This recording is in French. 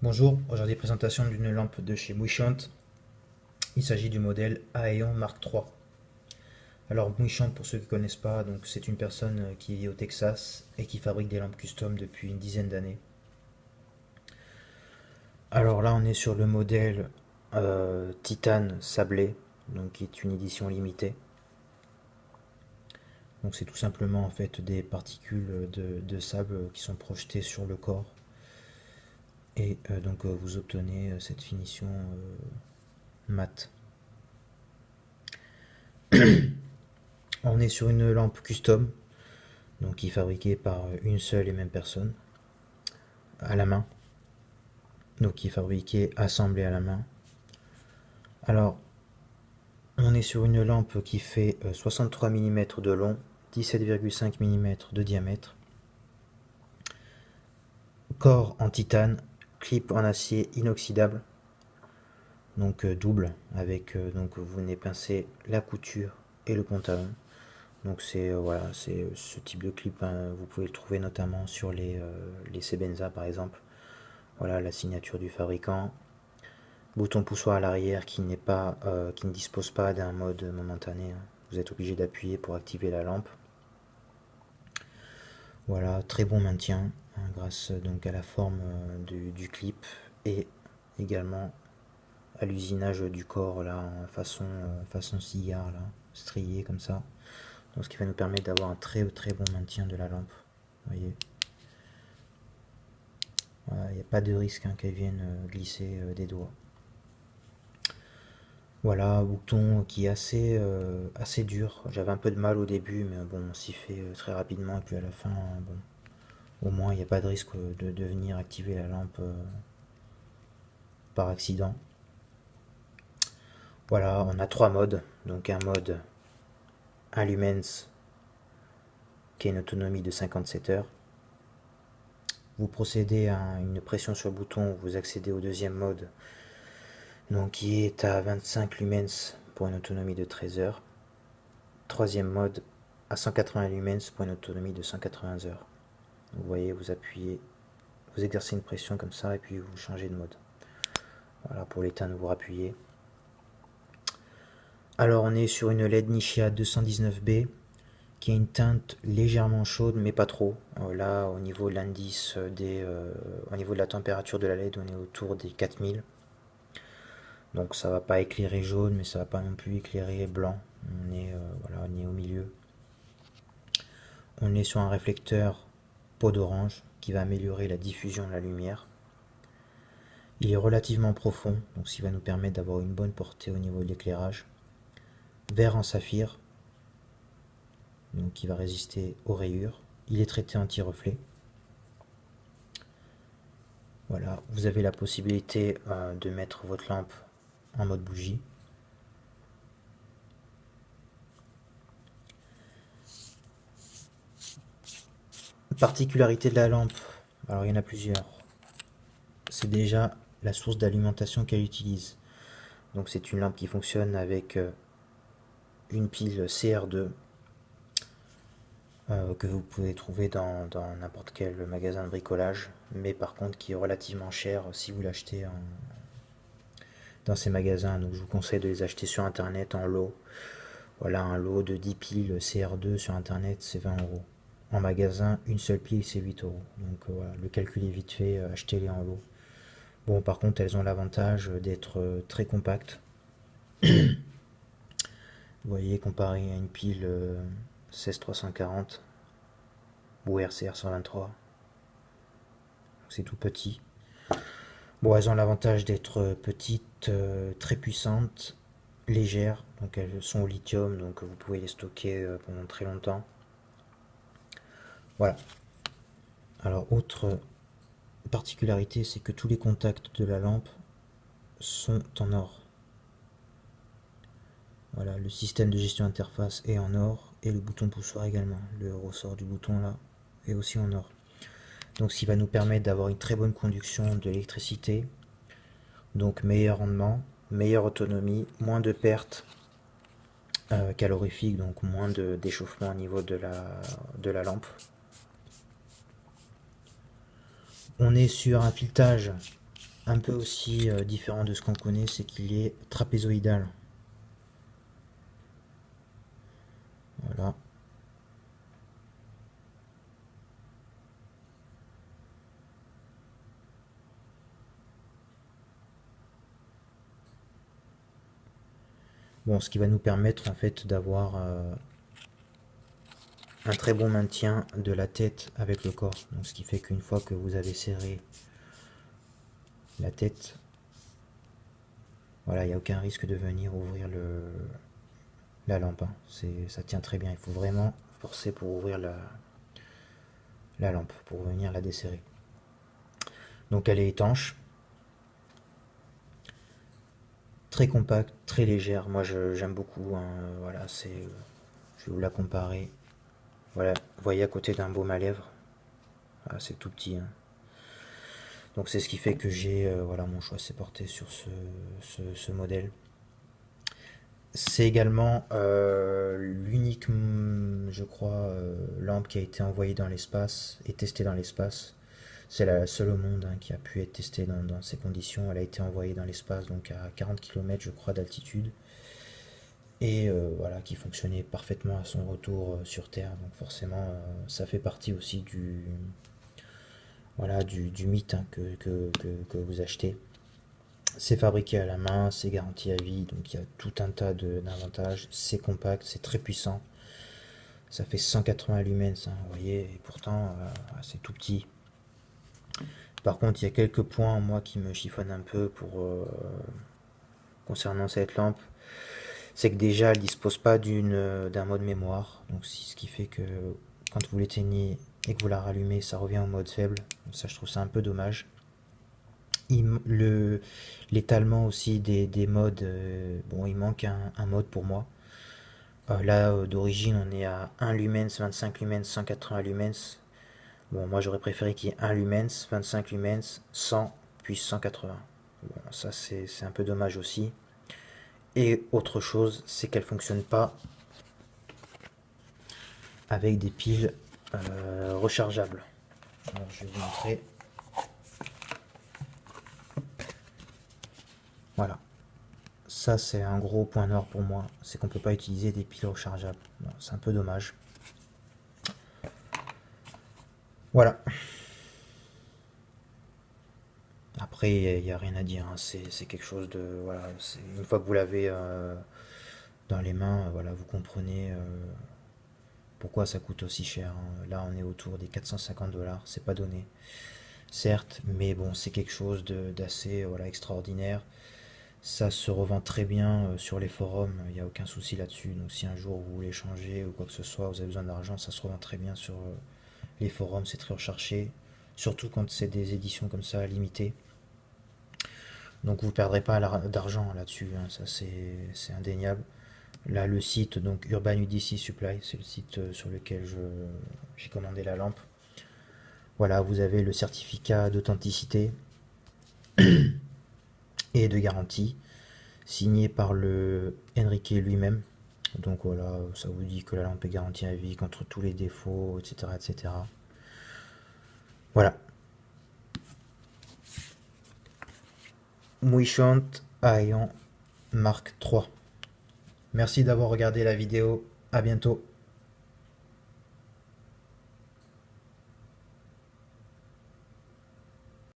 Bonjour, aujourd'hui présentation d'une lampe de chez Mouchant. Il s'agit du modèle Aeon Mark III. Alors Mouchant, pour ceux qui ne connaissent pas, donc c'est une personne qui vit au Texas et qui fabrique des lampes custom depuis une dizaine d'années. Alors là on est sur le modèle Titane sablé, donc qui est une édition limitée. Donc c'est tout simplement en fait des particules de sable qui sont projetées sur le corps et donc vous obtenez cette finition mate. On est sur une lampe custom, donc qui est fabriquée par une seule et même personne, à la main, donc qui est fabriquée, assemblée à la main. Alors, on est sur une lampe qui fait 63 mm de long, 17,5 mm de diamètre, corps en titane, clip en acier inoxydable, donc double, avec donc vous venez pincer la couture et le pantalon. Donc c'est voilà, c'est ce type de clip, hein, vous pouvez le trouver notamment sur les Sebenza par exemple. Voilà la signature du fabricant. Bouton poussoir à l'arrière qui qui ne dispose pas d'un mode momentané, hein. Vous êtes obligé d'appuyer pour activer la lampe. Voilà, très bon maintien, hein, grâce donc à la forme du clip et également à l'usinage du corps là en façon cigare là, strié comme ça. Donc ce qui va nous permettre d'avoir un très bon maintien de la lampe. Vous voyez. Voilà, il n'y a pas de risque hein, qu'elle vienne glisser des doigts. Voilà, un bouton qui est assez dur. J'avais un peu de mal au début, mais bon, on s'y fait très rapidement. Et puis à la fin, bon, au moins, il n'y a pas de risque de venir activer la lampe par accident. Voilà, on a trois modes. Donc un mode 1 lumens qui a une autonomie de 57 heures. Vous procédez à une pression sur le bouton, vous accédez au deuxième mode, donc qui est à 25 lumens pour une autonomie de 13 heures. Troisième mode à 180 lumens pour une autonomie de 180 heures. Vous voyez, vous appuyez, vous exercez une pression comme ça et puis vous changez de mode. Voilà, pour l'éteindre, vous rappuyez. Alors on est sur une LED Nishia 219B qui a une teinte légèrement chaude mais pas trop. Là au niveau de l'indice au niveau de la température de la LED, on est autour des 4000. Donc ça va pas éclairer jaune mais ça va pas non plus éclairer blanc. Voilà, on est au milieu. On est sur un réflecteur peau d'orange qui va améliorer la diffusion de la lumière. Il est relativement profond, donc ce qui va nous permettre d'avoir une bonne portée au niveau de l'éclairage. Vert en saphir, donc qui va résister aux rayures. Il est traité anti-reflet. Voilà, vous avez la possibilité de mettre votre lampe en mode bougie. Particularité de la lampe, alors il y en a plusieurs. C'est déjà la source d'alimentation qu'elle utilise. Donc c'est une lampe qui fonctionne avec une pile CR2 que vous pouvez trouver dans n'importe quel magasin de bricolage, mais par contre qui est relativement cher si vous l'achetez dans ces magasins. Donc je vous conseille de les acheter sur internet en lot. Voilà, un lot de 10 piles CR2 sur internet c'est 20 euros. En magasin, une seule pile c'est 8 euros. Donc voilà, le calcul est vite fait, achetez-les en lot. Bon, par contre, elles ont l'avantage d'être très compactes. Vous voyez, comparé à une pile 16340 ou RCR 123, c'est tout petit. Bon, elles ont l'avantage d'être petites, très puissantes, légères, donc elles sont au lithium, donc vous pouvez les stocker pendant très longtemps. Voilà. Alors, autre particularité, c'est que tous les contacts de la lampe sont en or. Voilà, le système de gestion interface est en or et le bouton poussoir également. Le ressort du bouton là est aussi en or. Donc, ce qui va nous permettre d'avoir une très bonne conduction de l'électricité. Donc, meilleur rendement, meilleure autonomie, moins de pertes calorifiques, donc moins d'échauffement au niveau de la lampe. On est sur un filetage un peu aussi différent de ce qu'on connaît, c'est qu'il est trapézoïdal. Voilà. Bon, ce qui va nous permettre en fait d'avoir un très bon maintien de la tête avec le corps. Donc, ce qui fait qu'une fois que vous avez serré la tête, voilà, il n'y a aucun risque de venir ouvrir la lampe. Hein. Ça tient très bien. Il faut vraiment forcer pour ouvrir la lampe, pour venir la desserrer. Donc elle est étanche, très compacte, très légère. Moi j'aime beaucoup. Hein. Voilà, je vais vous la comparer. Voilà, vous voyez à côté d'un baume à lèvres, ah, c'est tout petit. Hein. Donc c'est ce qui fait que j'ai, voilà, mon choix s'est porté sur ce modèle. C'est également l'unique, je crois, lampe qui a été envoyée dans l'espace et testée dans l'espace. C'est la seule au monde hein, qui a pu être testée dans ces conditions. Elle a été envoyée dans l'espace, donc à 40 km, je crois, d'altitude. Et voilà, qui fonctionnait parfaitement à son retour sur Terre. Donc forcément, ça fait partie aussi voilà, du mythe hein, que vous achetez. C'est fabriqué à la main, c'est garanti à vie, donc il y a tout un tas d'avantages. C'est compact, c'est très puissant. Ça fait 180 lumens, hein, vous voyez, et pourtant c'est tout petit. Par contre, il y a quelques points, moi, qui me chiffonnent un peu concernant cette lampe. C'est que déjà, elle dispose pas d'un mode mémoire. Donc, ce qui fait que quand vous l'éteignez et que vous la rallumez, ça revient au mode faible. Donc, ça, je trouve ça un peu dommage. L'étalement aussi des modes, bon, il manque un mode pour moi. Là, d'origine, on est à 1 lumens, 25 lumens, 180 lumens. Bon, moi j'aurais préféré qu'il y ait 1 lumens, 25 lumens, 100, puis 180. Bon, ça c'est un peu dommage aussi. Et autre chose, c'est qu'elle fonctionne pas avec des piles rechargeables. Alors je vais vous montrer. Voilà. Ça c'est un gros point noir pour moi, c'est qu'on peut pas utiliser des piles rechargeables. Bon, c'est un peu dommage. Voilà. Après, il n'y a rien à dire, hein. C'est quelque chose de... Voilà, une fois que vous l'avez dans les mains, voilà, vous comprenez pourquoi ça coûte aussi cher. Hein. Là, on est autour des 450 $, c'est pas donné, certes, mais bon, c'est quelque chose d'assez voilà, extraordinaire. Ça se revend très bien sur les forums, il n'y a aucun souci là-dessus. Donc si un jour vous voulez changer ou quoi que ce soit, vous avez besoin d'argent, ça se revend très bien sur les forums, c'est très recherché. Surtout quand c'est des éditions comme ça, limitées. Donc vous ne perdrez pas d'argent là-dessus, hein, ça c'est indéniable. Là le site, donc Urban UDC Supply, c'est le site sur lequel j'ai commandé la lampe. Voilà, vous avez le certificat d'authenticité et de garantie, signé par le Enrique lui-même. Donc voilà, ça vous dit que la lampe est garantie à vie contre tous les défauts, etc. etc. Voilà. Mouichant Aeon Mark III. Merci d'avoir regardé la vidéo. À bientôt.